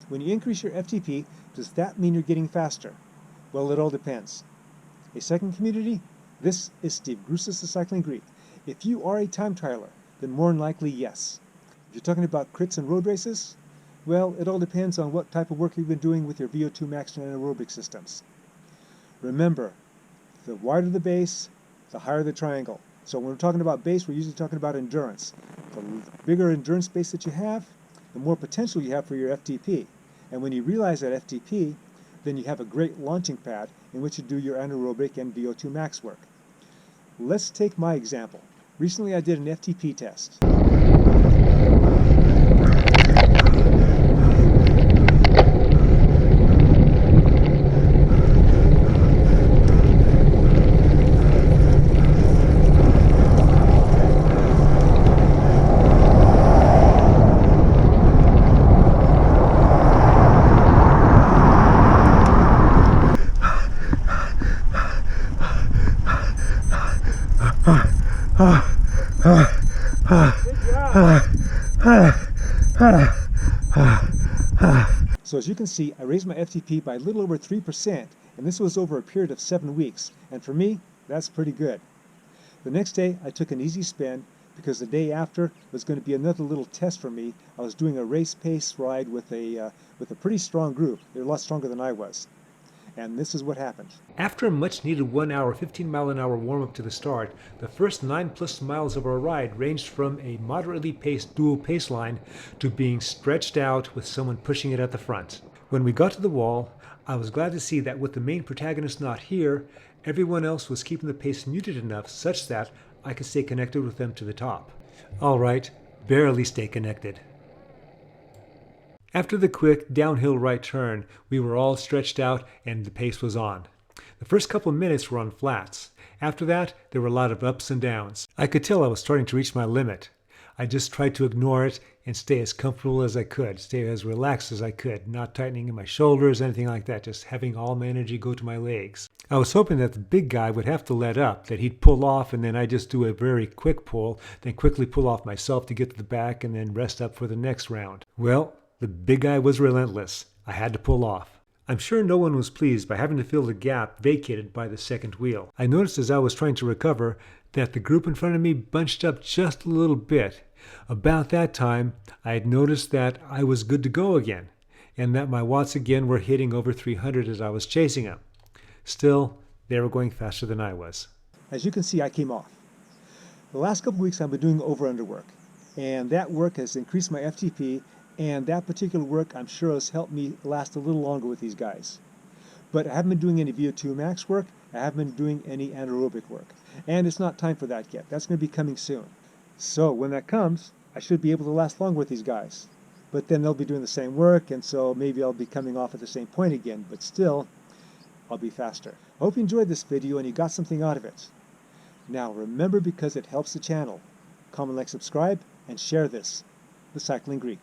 When you increase your FTP, does that mean you're getting faster? Well, it all depends. A second community? This is Steve Grusas, the Cycling Greek. If you are a time trialer, then more than likely, yes. If you're talking about crits and road races, well, it all depends on what type of work you've been doing with your VO2 max and anaerobic systems. Remember, the wider the base, the higher the triangle. So when we're talking about base, we're usually talking about endurance. The bigger endurance base that you have, the more potential you have for your FTP. And when you realize that FTP, then you have a great launching pad in which to do your anaerobic and VO2 max work. Let's take my example. Recently I did an FTP test. So as you can see, I raised my FTP by a little over 3%, and this was over a period of 7 weeks. And for me, that's pretty good. The next day, I took an easy spin because the day after was going to be another little test for me. I was doing a race pace ride with a pretty strong group. They were a lot stronger than I was. And this is what happened. After a much needed 1 hour, 15-mile-an-hour warm-up to the start, the first 9+ miles of our ride ranged from a moderately paced dual pace line to being stretched out with someone pushing it at the front. When we got to the wall, I was glad to see that with the main protagonist not here, everyone else was keeping the pace muted enough such that I could stay connected with them to the top. All right, barely stay connected. After the quick downhill right turn, we were all stretched out and the pace was on. The first couple of minutes were on flats. After that, there were a lot of ups and downs. I could tell I was starting to reach my limit. I just tried to ignore it and stay as comfortable as I could, stay as relaxed as I could, not tightening in my shoulders, anything like that, just having all my energy go to my legs. I was hoping that the big guy would have to let up, that he'd pull off and then I'd just do a very quick pull, then quickly pull off myself to get to the back and then rest up for the next round. Well, the big guy was relentless. I had to pull off. I'm sure no one was pleased by having to fill the gap vacated by the second wheel. I noticed as I was trying to recover that the group in front of me bunched up just a little bit. About that time, I had noticed that I was good to go again, and that my watts again were hitting over 300 as I was chasing them. Still, they were going faster than I was. As you can see, I came off. The last couple weeks I've been doing over-under work, and that work has increased my FTP, and that particular work I'm sure has helped me last a little longer with these guys. But I haven't been doing any VO2 max work, I haven't been doing any anaerobic work, and it's not time for that yet. That's going to be coming soon. So when that comes, I should be able to last longer with these guys. But then they'll be doing the same work, and so maybe I'll be coming off at the same point again, but still, I'll be faster. I hope you enjoyed this video and you got something out of it. Now remember, because it helps the channel, comment, like, subscribe, and share this, The Cycling Greek.